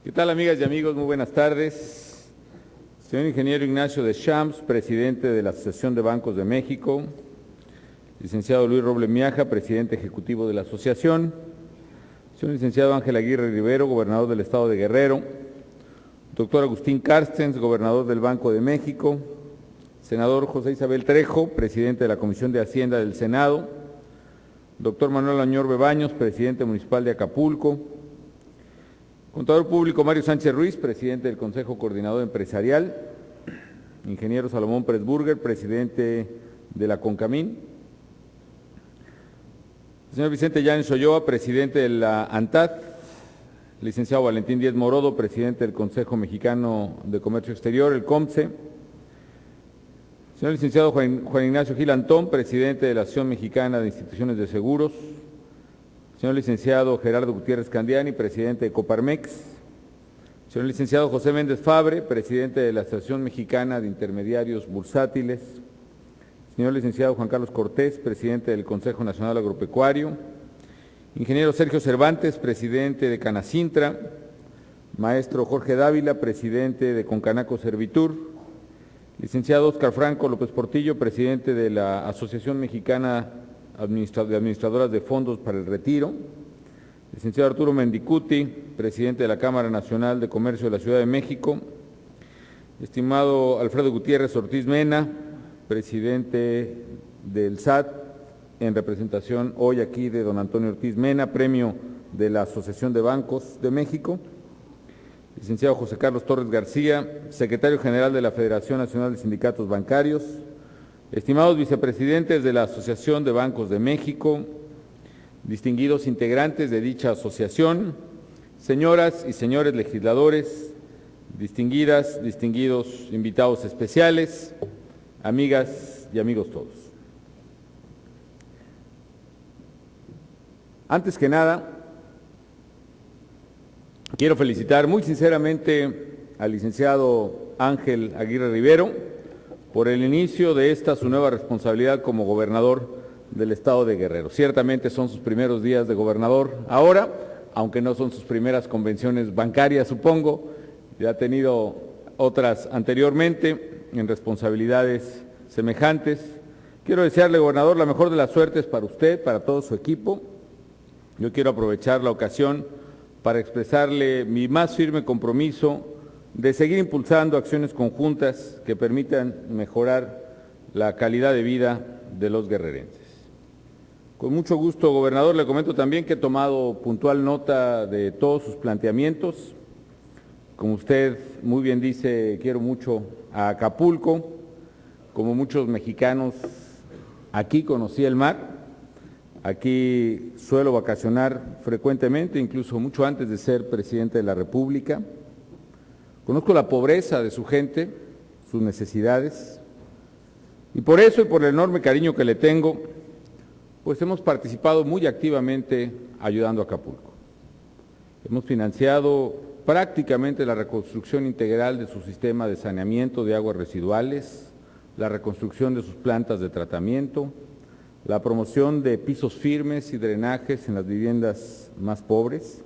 ¿Qué tal, amigas y amigos? Muy buenas tardes. Señor ingeniero Ignacio Deschamps, presidente de la Asociación de Bancos de México. Licenciado Luis Roble Miaja, presidente ejecutivo de la asociación. Señor licenciado Ángel Aguirre Rivero, gobernador del estado de Guerrero. Doctor Agustín Carstens, gobernador del Banco de México. Senador José Isabel Trejo, presidente de la Comisión de Hacienda del Senado. Doctor Manuel Añorbe Baños, presidente municipal de Acapulco. Contador público Mario Sánchez Ruiz, presidente del Consejo Coordinador Empresarial. Ingeniero Salomón Presburger, presidente de la CONCAMIN. Señor Vicente Llanes Ulloa, presidente de la ANTAD. Licenciado Valentín Díez Morodo, presidente del Consejo Mexicano de Comercio Exterior, el COMCE. Señor licenciado Juan Ignacio Gil Antón, presidente de la Asociación Mexicana de Instituciones de Seguros. Señor licenciado Gerardo Gutiérrez Candiani, presidente de Coparmex. Señor licenciado José Méndez Fabre, presidente de la Asociación Mexicana de Intermediarios Bursátiles. Señor licenciado Juan Carlos Cortés, presidente del Consejo Nacional Agropecuario. Ingeniero Sergio Cervantes, presidente de Canacintra. Maestro Jorge Dávila, presidente de Concanaco Servitur. Licenciado Óscar Franco López Portillo, presidente de la Asociación Mexicana de Administradoras de Fondos para el Retiro. Licenciado Arturo Mendicuti, presidente de la Cámara Nacional de Comercio de la Ciudad de México. Estimado Alfredo Gutiérrez Ortiz Mena, presidente del SAT, en representación hoy aquí de don Antonio Ortiz Mena, premio de la Asociación de Bancos de México. Licenciado José Carlos Torres García, secretario general de la Federación Nacional de Sindicatos Bancarios. Estimados vicepresidentes de la Asociación de Bancos de México, distinguidos integrantes de dicha asociación, señoras y señores legisladores, distinguidos invitados especiales, amigas y amigos todos. Antes que nada, quiero felicitar muy sinceramente al licenciado Ángel Aguirre Rivero por el inicio de esta su nueva responsabilidad como gobernador del estado de Guerrero. Ciertamente son sus primeros días de gobernador ahora, aunque no son sus primeras convenciones bancarias, supongo. Ya ha tenido otras anteriormente en responsabilidades semejantes. Quiero desearle, gobernador, la mejor de las suertes para usted, para todo su equipo. Yo quiero aprovechar la ocasión para expresarle mi más firme compromiso de seguir impulsando acciones conjuntas que permitan mejorar la calidad de vida de los guerrerenses. Con mucho gusto, gobernador, le comento también que he tomado puntual nota de todos sus planteamientos. Como usted muy bien dice, quiero mucho a Acapulco. Como muchos mexicanos, aquí conocí el mar. Aquí suelo vacacionar frecuentemente, incluso mucho antes de ser presidente de la República. Conozco la pobreza de su gente, sus necesidades, y por eso y por el enorme cariño que le tengo, pues hemos participado muy activamente ayudando a Acapulco. Hemos financiado prácticamente la reconstrucción integral de su sistema de saneamiento de aguas residuales, la reconstrucción de sus plantas de tratamiento, la promoción de pisos firmes y drenajes en las viviendas más pobres.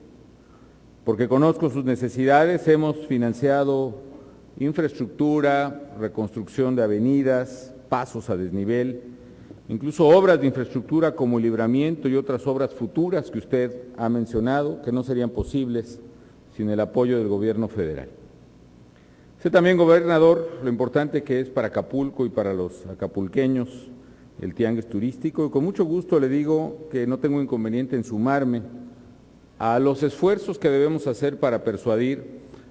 Porque conozco sus necesidades, hemos financiado infraestructura, reconstrucción de avenidas, pasos a desnivel, incluso obras de infraestructura como el libramiento y otras obras futuras que usted ha mencionado, que no serían posibles sin el apoyo del gobierno federal. Sé también, gobernador, lo importante que es para Acapulco y para los acapulqueños el tianguis turístico, y con mucho gusto le digo que no tengo inconveniente en sumarme a los esfuerzos que debemos hacer para persuadir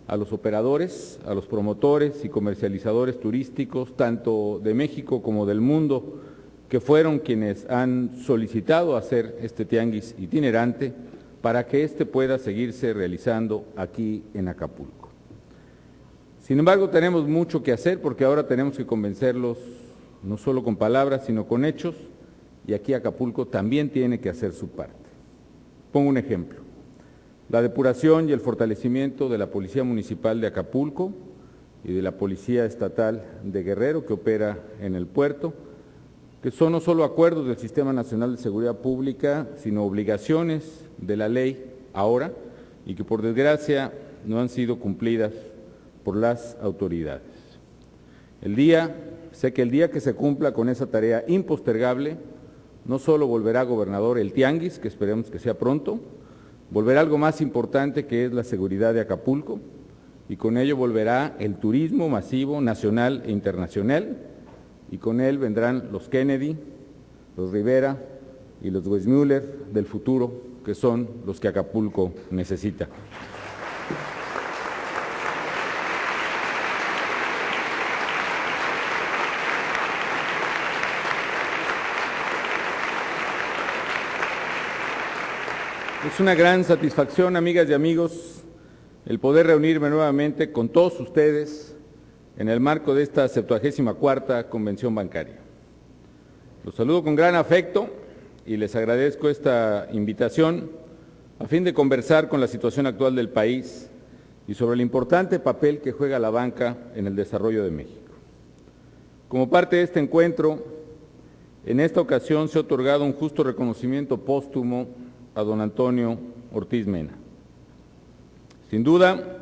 a los operadores, a los promotores y comercializadores turísticos, tanto de México como del mundo, que fueron quienes han solicitado hacer este tianguis itinerante para que éste pueda seguirse realizando aquí en Acapulco. Sin embargo, tenemos mucho que hacer porque ahora tenemos que convencerlos no solo con palabras, sino con hechos, y aquí Acapulco también tiene que hacer su parte. Pongo un ejemplo. La depuración y el fortalecimiento de la Policía Municipal de Acapulco y de la Policía Estatal de Guerrero, que opera en el puerto, que son no solo acuerdos del Sistema Nacional de Seguridad Pública, sino obligaciones de la ley ahora, y que por desgracia no han sido cumplidas por las autoridades. Sé que el día que se cumpla con esa tarea impostergable, no solo volverá gobernador el tianguis, que esperemos que sea pronto, volverá algo más importante, que es la seguridad de Acapulco, y con ello volverá el turismo masivo nacional e internacional, y con él vendrán los Kennedy, los Rivera y los Weissmuller del futuro, que son los que Acapulco necesita. Es una gran satisfacción, amigas y amigos, el poder reunirme nuevamente con todos ustedes en el marco de esta 74ª Convención Bancaria. Los saludo con gran afecto y les agradezco esta invitación a fin de conversar con la situación actual del país y sobre el importante papel que juega la banca en el desarrollo de México. Como parte de este encuentro, en esta ocasión se ha otorgado un justo reconocimiento póstumo a don Antonio Ortiz Mena. Sin duda,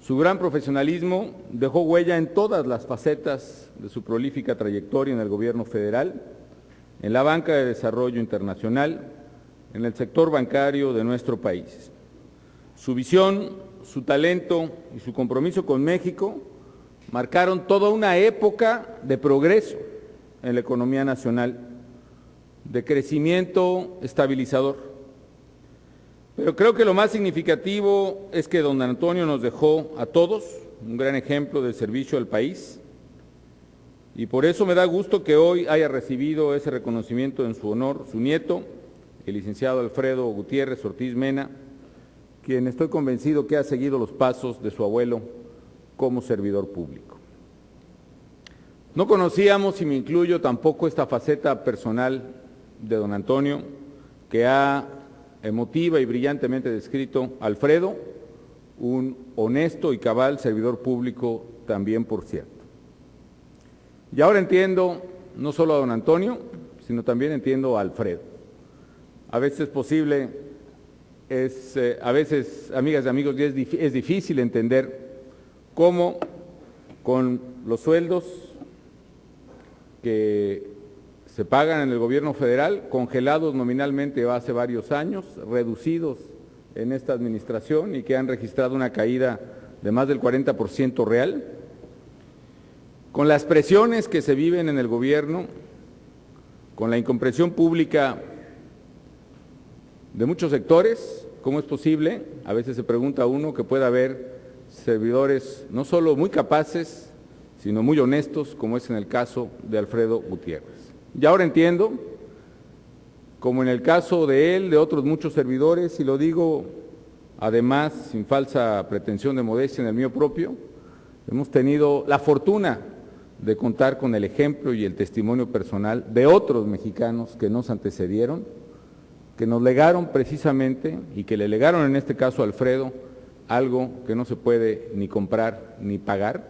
su gran profesionalismo dejó huella en todas las facetas de su prolífica trayectoria en el gobierno federal, en la banca de desarrollo internacional, en el sector bancario de nuestro país. Su visión, su talento y su compromiso con México marcaron toda una época de progreso en la economía nacional, de crecimiento estabilizador. Pero creo que lo más significativo es que don Antonio nos dejó a todos un gran ejemplo de servicio al país, y por eso me da gusto que hoy haya recibido ese reconocimiento en su honor su nieto, el licenciado Alfredo Gutiérrez Ortiz Mena, quien estoy convencido que ha seguido los pasos de su abuelo como servidor público. No conocíamos, y me incluyo, tampoco esta faceta personal de don Antonio, que ha emotiva y brillantemente descrito Alfredo, un honesto y cabal servidor público también, por cierto. Y ahora entiendo no solo a don Antonio, sino también entiendo a Alfredo. A veces es posible, a veces, amigas y amigos, es difícil entender cómo con los sueldos que se pagan en el gobierno federal, congelados nominalmente hace varios años, reducidos en esta administración y que han registrado una caída de más del 40% real, con las presiones que se viven en el gobierno, con la incomprensión pública de muchos sectores. ¿Cómo es posible? A veces se pregunta uno que pueda haber servidores no solo muy capaces, sino muy honestos, como es en el caso de Alfredo Gutiérrez. Y ahora entiendo, como en el caso de él, de otros muchos servidores, y lo digo además sin falsa pretensión de modestia en el mío propio, hemos tenido la fortuna de contar con el ejemplo y el testimonio personal de otros mexicanos que nos antecedieron, que nos legaron precisamente, y que le legaron en este caso a Alfredo, algo que no se puede ni comprar ni pagar,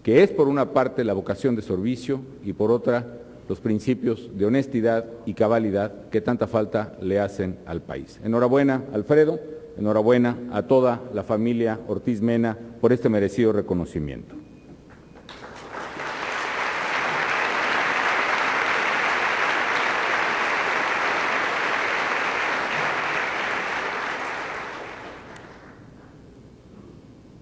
que es por una parte la vocación de servicio y por otra los principios de honestidad y cabalidad que tanta falta le hacen al país. Enhorabuena, Alfredo, enhorabuena a toda la familia Ortiz Mena por este merecido reconocimiento.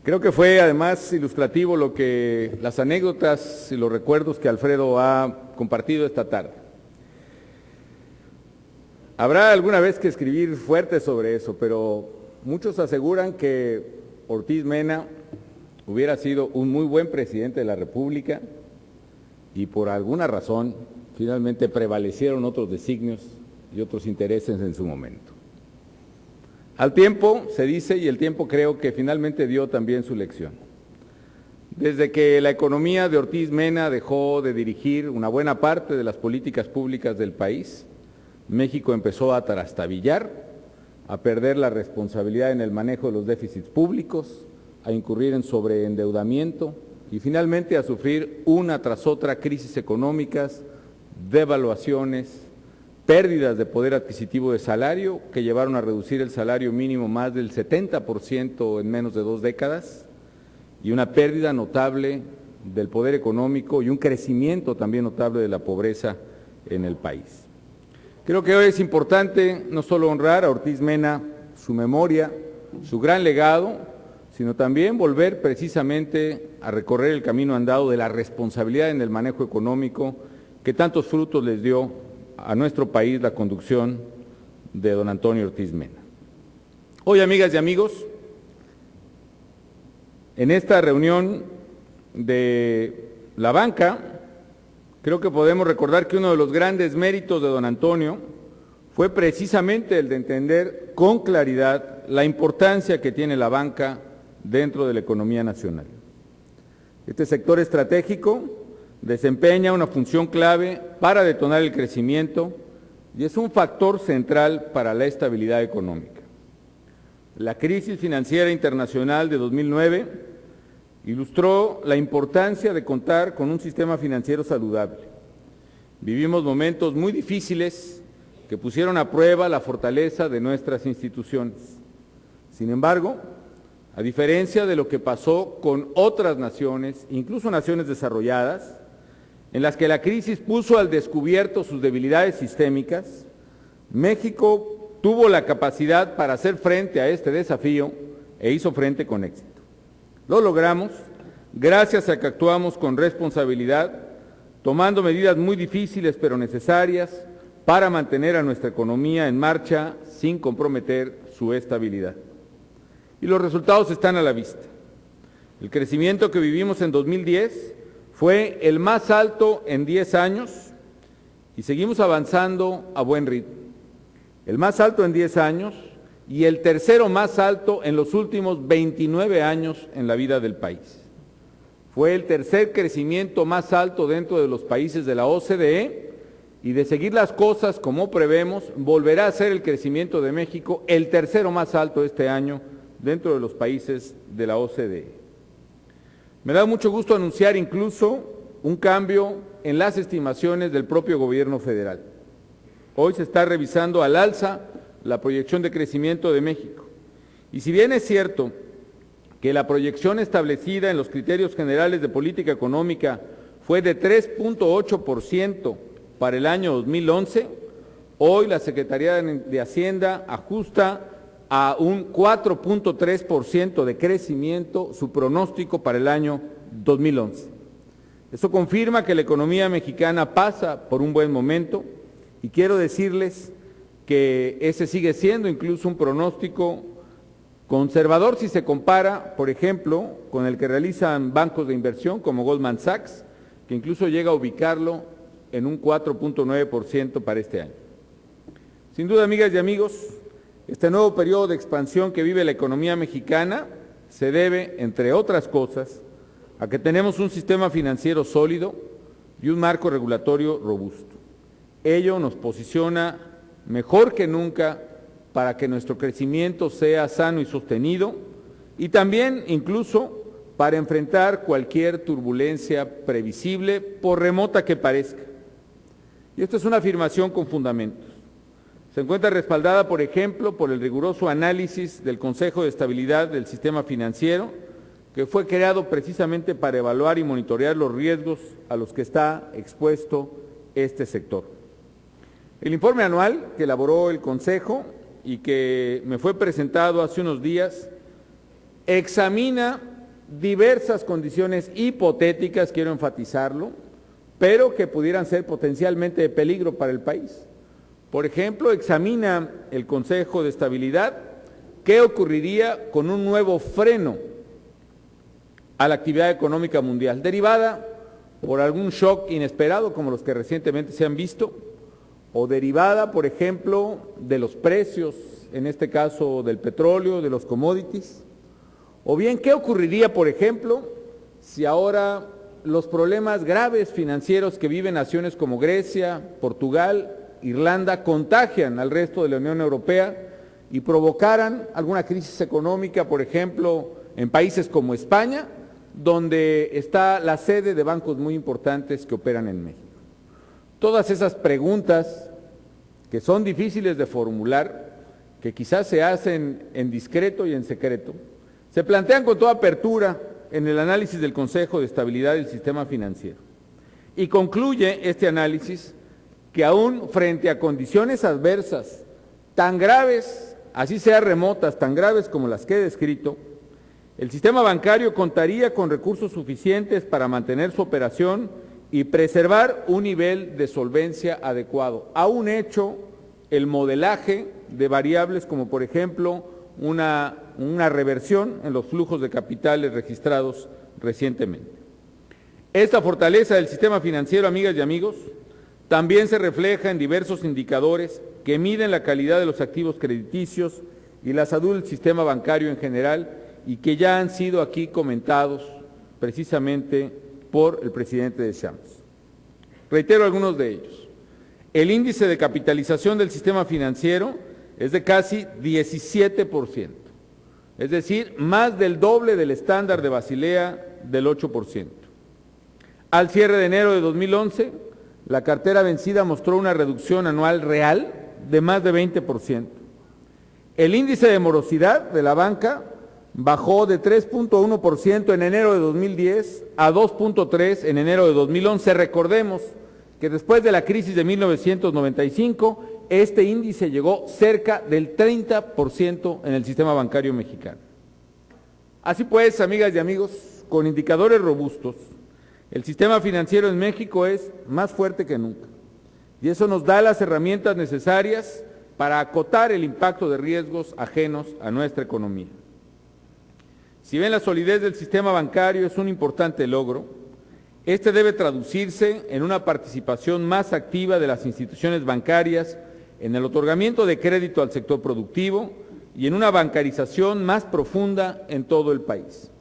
Creo que fue además ilustrativo las anécdotas y los recuerdos que Alfredo ha compartido esta tarde. Habrá alguna vez que escribir fuerte sobre eso, pero muchos aseguran que Ortiz Mena hubiera sido un muy buen presidente de la República y por alguna razón finalmente prevalecieron otros designios y otros intereses en su momento. Al tiempo, se dice, y el tiempo creo que finalmente dio también su lección. Desde que la economía de Ortiz Mena dejó de dirigir una buena parte de las políticas públicas del país, México empezó a trastabillar, a perder la responsabilidad en el manejo de los déficits públicos, a incurrir en sobreendeudamiento y finalmente a sufrir una tras otra crisis económicas, devaluaciones, pérdidas de poder adquisitivo de salario que llevaron a reducir el salario mínimo más del 70% en menos de 2 décadas, y una pérdida notable del poder económico y un crecimiento también notable de la pobreza en el país. Creo que hoy es importante no solo honrar a Ortiz Mena, su memoria, su gran legado, sino también volver precisamente a recorrer el camino andado de la responsabilidad en el manejo económico que tantos frutos les dio a nuestro país la conducción de don Antonio Ortiz Mena. Hoy, amigas y amigos, en esta reunión de la banca, creo que podemos recordar que uno de los grandes méritos de don Antonio fue precisamente el de entender con claridad la importancia que tiene la banca dentro de la economía nacional. Este sector estratégico desempeña una función clave para detonar el crecimiento y es un factor central para la estabilidad económica. La crisis financiera internacional de 2009 ilustró la importancia de contar con un sistema financiero saludable. Vivimos momentos muy difíciles que pusieron a prueba la fortaleza de nuestras instituciones. Sin embargo, a diferencia de lo que pasó con otras naciones, incluso naciones desarrolladas, en las que la crisis puso al descubierto sus debilidades sistémicas, México tuvo la capacidad para hacer frente a este desafío e hizo frente con éxito. Lo logramos gracias a que actuamos con responsabilidad, tomando medidas muy difíciles pero necesarias para mantener a nuestra economía en marcha sin comprometer su estabilidad. Y los resultados están a la vista. El crecimiento que vivimos en 2010 fue el más alto en 10 años y seguimos avanzando a buen ritmo. El más alto en 10 años y el tercero más alto en los últimos 29 años en la vida del país. Fue el tercer crecimiento más alto dentro de los países de la OCDE y de seguir las cosas como prevemos, volverá a ser el crecimiento de México el tercero más alto este año dentro de los países de la OCDE. Me da mucho gusto anunciar incluso un cambio en las estimaciones del propio gobierno federal. Hoy se está revisando al alza la proyección de crecimiento de México. Y si bien es cierto que la proyección establecida en los criterios generales de política económica fue de 3.8% para el año 2011, hoy la Secretaría de Hacienda ajusta a un 4.3% de crecimiento su pronóstico para el año 2011. Eso confirma que la economía mexicana pasa por un buen momento y quiero decirles que ese sigue siendo incluso un pronóstico conservador si se compara, por ejemplo, con el que realizan bancos de inversión como Goldman Sachs, que incluso llega a ubicarlo en un 4.9% para este año. Sin duda, amigas y amigos, este nuevo periodo de expansión que vive la economía mexicana se debe, entre otras cosas, a que tenemos un sistema financiero sólido y un marco regulatorio robusto. Ello nos posiciona mejor que nunca para que nuestro crecimiento sea sano y sostenido y también incluso para enfrentar cualquier turbulencia previsible, por remota que parezca. Y esto es una afirmación con fundamentos. Se encuentra respaldada, por ejemplo, por el riguroso análisis del Consejo de Estabilidad del Sistema Financiero, que fue creado precisamente para evaluar y monitorear los riesgos a los que está expuesto este sector. El informe anual que elaboró el Consejo y que me fue presentado hace unos días examina diversas condiciones hipotéticas, quiero enfatizarlo, pero que pudieran ser potencialmente de peligro para el país. Por ejemplo, examina el Consejo de Estabilidad qué ocurriría con un nuevo freno a la actividad económica mundial, derivada por algún shock inesperado como los que recientemente se han visto, o derivada, por ejemplo, de los precios, en este caso del petróleo, de los commodities, o bien qué ocurriría, por ejemplo, si ahora los problemas graves financieros que viven naciones como Grecia, Portugal, Irlanda contagian al resto de la Unión Europea y provocaran alguna crisis económica, por ejemplo, en países como España, donde está la sede de bancos muy importantes que operan en México. Todas esas preguntas que son difíciles de formular, que quizás se hacen en discreto y en secreto, se plantean con toda apertura en el análisis del Consejo de Estabilidad del Sistema Financiero. Y concluye este análisis que aún frente a condiciones adversas tan graves, así sean remotas, tan graves como las que he descrito, el sistema bancario contaría con recursos suficientes para mantener su operación y preservar un nivel de solvencia adecuado. Aún hecho el modelaje de variables como por ejemplo una reversión en los flujos de capitales registrados recientemente. Esta fortaleza del sistema financiero, amigas y amigos, también se refleja en diversos indicadores que miden la calidad de los activos crediticios y la salud del sistema bancario en general y que ya han sido aquí comentados precisamente por el presidente Deschamps. Reitero algunos de ellos. El índice de capitalización del sistema financiero es de casi 17%, es decir, más del doble del estándar de Basilea del 8%. Al cierre de enero de 2011, la cartera vencida mostró una reducción anual real de más de 20%. El índice de morosidad de la banca bajó de 3.1% en enero de 2010 a 2.3% en enero de 2011. Recordemos que después de la crisis de 1995, este índice llegó cerca del 30% en el sistema bancario mexicano. Así pues, amigas y amigos, con indicadores robustos, el sistema financiero en México es más fuerte que nunca y eso nos da las herramientas necesarias para acotar el impacto de riesgos ajenos a nuestra economía. Si bien la solidez del sistema bancario es un importante logro, este debe traducirse en una participación más activa de las instituciones bancarias en el otorgamiento de crédito al sector productivo y en una bancarización más profunda en todo el país.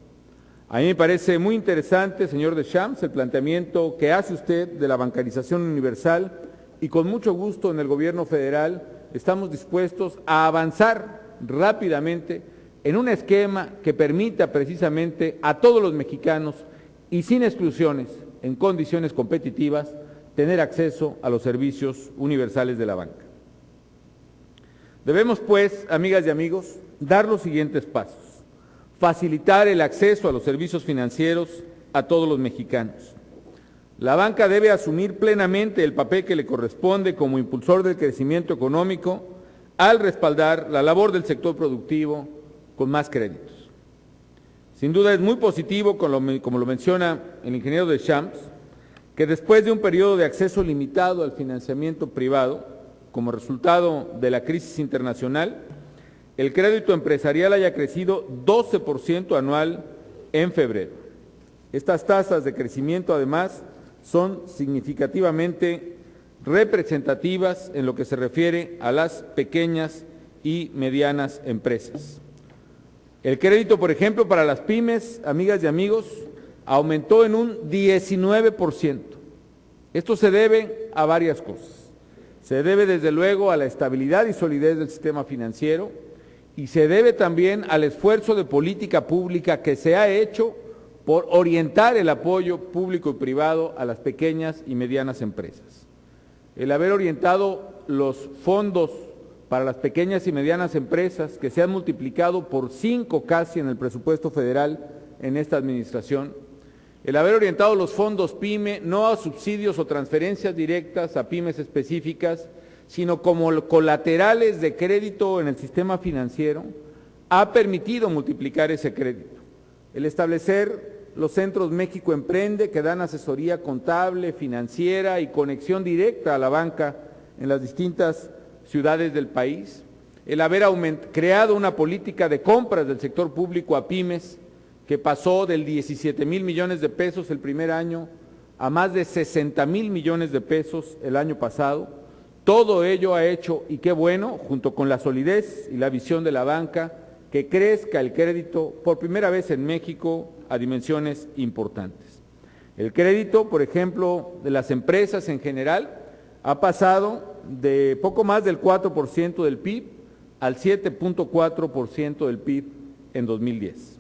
A mí me parece muy interesante, señor Deschamps, el planteamiento que hace usted de la bancarización universal y con mucho gusto en el gobierno federal estamos dispuestos a avanzar rápidamente en un esquema que permita precisamente a todos los mexicanos y sin exclusiones, en condiciones competitivas, tener acceso a los servicios universales de la banca. Debemos, pues, amigas y amigos, dar los siguientes pasos. Facilitar el acceso a los servicios financieros a todos los mexicanos. La banca debe asumir plenamente el papel que le corresponde como impulsor del crecimiento económico al respaldar la labor del sector productivo con más créditos. Sin duda es muy positivo, como lo menciona el ingeniero Deschamps, que después de un periodo de acceso limitado al financiamiento privado, como resultado de la crisis internacional, el crédito empresarial haya crecido 12% anual en febrero. Estas tasas de crecimiento, además, son significativamente representativas en lo que se refiere a las pequeñas y medianas empresas. El crédito, por ejemplo, para las pymes, amigas y amigos, aumentó en un 19%. Esto se debe a varias cosas. Se debe, desde luego, a la estabilidad y solidez del sistema financiero, y se debe también al esfuerzo de política pública que se ha hecho por orientar el apoyo público y privado a las pequeñas y medianas empresas. El haber orientado los fondos para las pequeñas y medianas empresas, que se han multiplicado por 5 casi en el presupuesto federal en esta administración, el haber orientado los fondos PYME no a subsidios o transferencias directas a pymes específicas, sino como colaterales de crédito en el sistema financiero, ha permitido multiplicar ese crédito. El establecer los centros México Emprende, que dan asesoría contable, financiera y conexión directa a la banca en las distintas ciudades del país, el haber creado una política de compras del sector público a pymes, que pasó del 17,000 millones de pesos el primer año a más de 60,000 millones de pesos el año pasado. Todo ello ha hecho, y qué bueno, junto con la solidez y la visión de la banca, que crezca el crédito por primera vez en México a dimensiones importantes. El crédito, por ejemplo, de las empresas en general, ha pasado de poco más del 4% del PIB al 7.4% del PIB en 2010.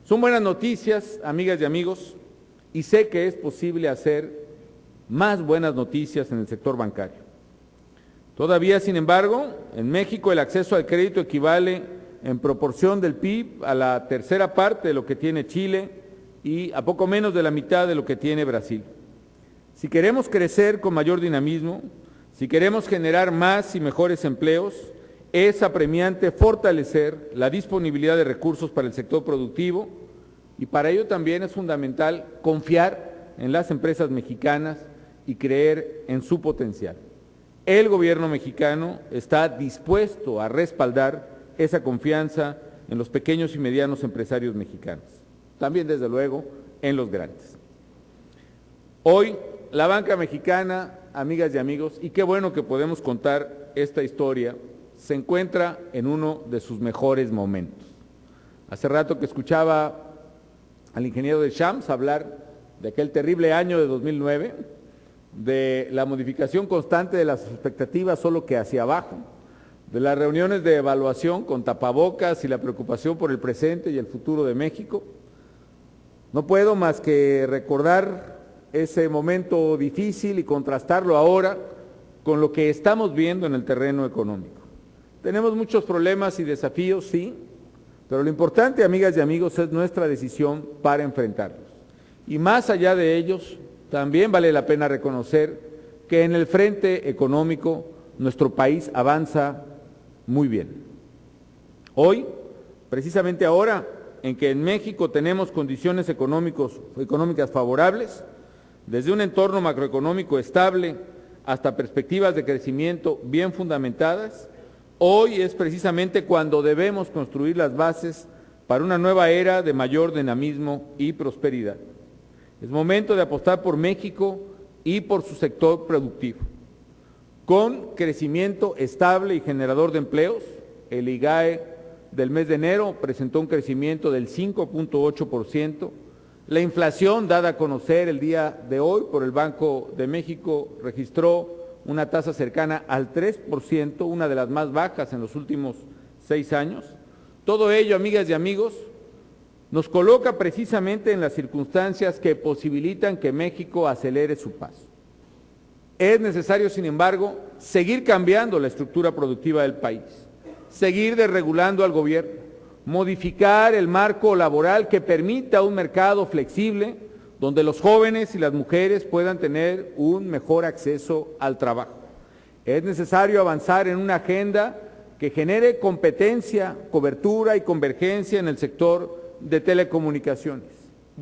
Son buenas noticias, amigas y amigos, y sé que es posible hacer más buenas noticias en el sector bancario. Todavía, sin embargo, en México el acceso al crédito equivale en proporción del PIB a la tercera parte de lo que tiene Chile y a poco menos de la mitad de lo que tiene Brasil. Si queremos crecer con mayor dinamismo, si queremos generar más y mejores empleos, es apremiante fortalecer la disponibilidad de recursos para el sector productivo y para ello también es fundamental confiar en las empresas mexicanas y creer en su potencial. El gobierno mexicano está dispuesto a respaldar esa confianza en los pequeños y medianos empresarios mexicanos, también desde luego en los grandes. Hoy la banca mexicana, amigas y amigos, y qué bueno que podemos contar esta historia, se encuentra en uno de sus mejores momentos. Hace rato que escuchaba al ingeniero de Shams hablar de aquel terrible año de 2009, de la modificación constante de las expectativas solo que hacia abajo, de las reuniones de evaluación con tapabocas y la preocupación por el presente y el futuro de México. No puedo más que recordar ese momento difícil y contrastarlo ahora con lo que estamos viendo en el terreno económico. Tenemos muchos problemas y desafíos, sí, pero lo importante, amigas y amigos, es nuestra decisión para enfrentarlos. Y más allá de ellos, también vale la pena reconocer que en el frente económico nuestro país avanza muy bien. Hoy, precisamente ahora, en que en México tenemos condiciones económicas favorables, desde un entorno macroeconómico estable hasta perspectivas de crecimiento bien fundamentadas, hoy es precisamente cuando debemos construir las bases para una nueva era de mayor dinamismo y prosperidad. Es momento de apostar por México y por su sector productivo. Con crecimiento estable y generador de empleos, el IGAE del mes de enero presentó un crecimiento del 5.8%. La inflación dada a conocer el día de hoy por el Banco de México registró una tasa cercana al 3%, una de las más bajas en los últimos 6 años. Todo ello, amigas y amigos, nos coloca precisamente en las circunstancias que posibilitan que México acelere su paso. Es necesario, sin embargo, seguir cambiando la estructura productiva del país, seguir desregulando al gobierno, modificar el marco laboral que permita un mercado flexible donde los jóvenes y las mujeres puedan tener un mejor acceso al trabajo. Es necesario avanzar en una agenda que genere competencia, cobertura y convergencia en el sector de telecomunicaciones.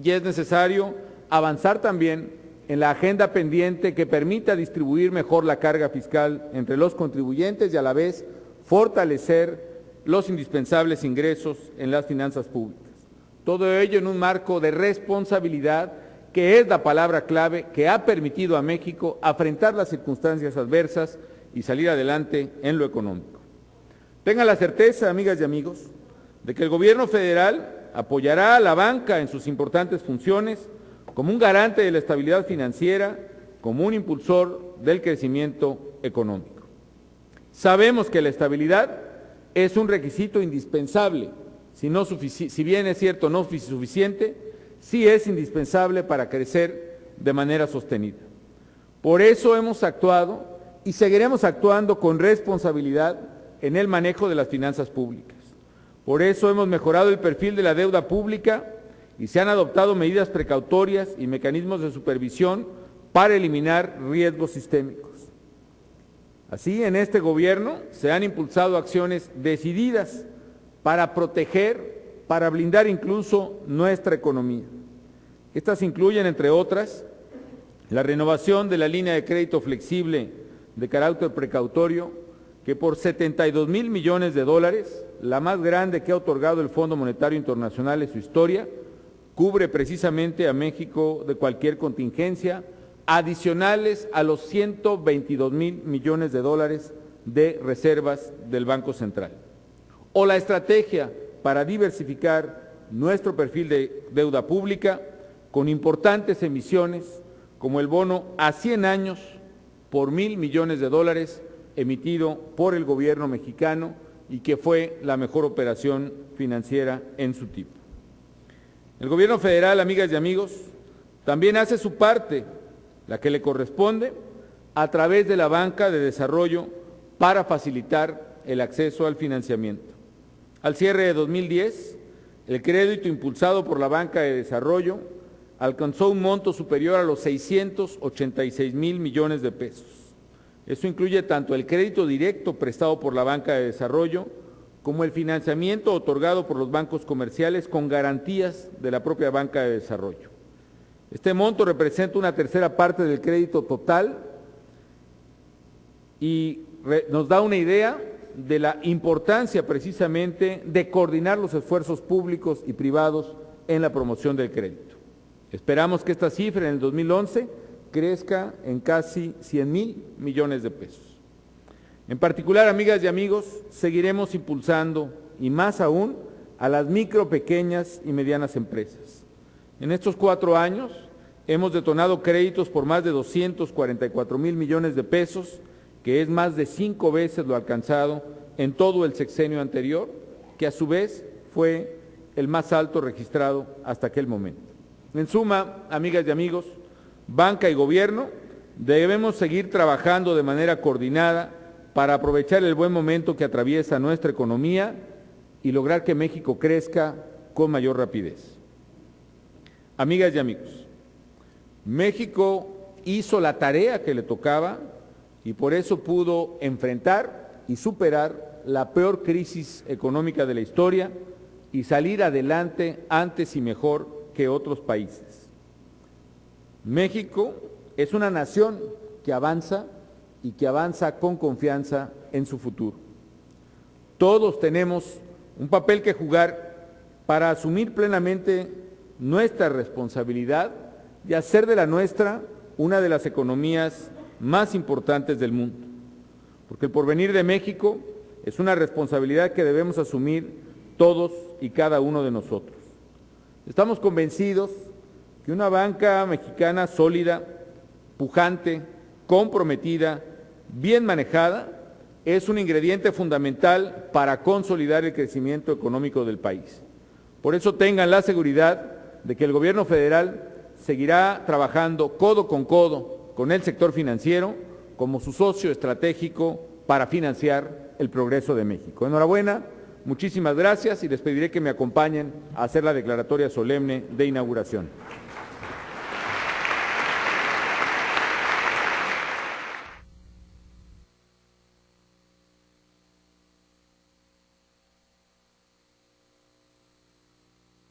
Y es necesario avanzar también en la agenda pendiente que permita distribuir mejor la carga fiscal entre los contribuyentes y a la vez fortalecer los indispensables ingresos en las finanzas públicas. Todo ello en un marco de responsabilidad que es la palabra clave que ha permitido a México afrontar las circunstancias adversas y salir adelante en lo económico. Tengan la certeza, amigas y amigos, de que el gobierno federal apoyará a la banca en sus importantes funciones como un garante de la estabilidad financiera, como un impulsor del crecimiento económico. Sabemos que la estabilidad es un requisito indispensable, si bien es cierto no suficiente, sí es indispensable para crecer de manera sostenida. Por eso hemos actuado y seguiremos actuando con responsabilidad en el manejo de las finanzas públicas. Por eso hemos mejorado el perfil de la deuda pública y se han adoptado medidas precautorias y mecanismos de supervisión para eliminar riesgos sistémicos. Así, en este gobierno se han impulsado acciones decididas para proteger, para blindar incluso nuestra economía. Estas incluyen, entre otras, la renovación de la línea de crédito flexible de carácter precautorio, que por 72,000 millones de dólares, la más grande que ha otorgado el Fondo Monetario Internacional en su historia, cubre precisamente a México de cualquier contingencia, adicionales a los 122,000 millones de dólares de reservas del Banco Central. O la estrategia para diversificar nuestro perfil de deuda pública con importantes emisiones como el bono a 100 años por 1,000 millones de dólares emitido por el gobierno mexicano y que fue la mejor operación financiera en su tipo. El gobierno federal, amigas y amigos, también hace su parte, la que le corresponde, a través de la banca de desarrollo, para facilitar el acceso al financiamiento. Al cierre de 2010, el crédito impulsado por la banca de desarrollo alcanzó un monto superior a los 686,000 millones de pesos. Eso incluye tanto el crédito directo prestado por la banca de desarrollo como el financiamiento otorgado por los bancos comerciales con garantías de la propia banca de desarrollo. Este monto representa una tercera parte del crédito total y nos da una idea de la importancia precisamente de coordinar los esfuerzos públicos y privados en la promoción del crédito. Esperamos que esta cifra en el 2011 crezca en casi 100,000 millones de pesos. En particular, amigas y amigos, seguiremos impulsando, y más aún, a las micro, pequeñas y medianas empresas. En estos 4 años hemos detonado créditos por más de 244,000 millones de pesos, que es más de 5 veces lo alcanzado en todo el sexenio anterior, que a su vez fue el más alto registrado hasta aquel momento. En suma, amigas y amigos, banca y gobierno debemos seguir trabajando de manera coordinada para aprovechar el buen momento que atraviesa nuestra economía y lograr que México crezca con mayor rapidez. Amigas y amigos, México hizo la tarea que le tocaba y por eso pudo enfrentar y superar la peor crisis económica de la historia y salir adelante antes y mejor que otros países. México es una nación que avanza y que avanza con confianza en su futuro. Todos tenemos un papel que jugar para asumir plenamente nuestra responsabilidad y hacer de la nuestra una de las economías más importantes del mundo, porque el porvenir de México es una responsabilidad que debemos asumir todos y cada uno de nosotros. Estamos convencidos que una banca mexicana sólida, pujante, comprometida, bien manejada, es un ingrediente fundamental para consolidar el crecimiento económico del país. Por eso tengan la seguridad de que el gobierno federal seguirá trabajando codo con el sector financiero como su socio estratégico para financiar el progreso de México. Enhorabuena, muchísimas gracias y les pediré que me acompañen a hacer la declaratoria solemne de inauguración.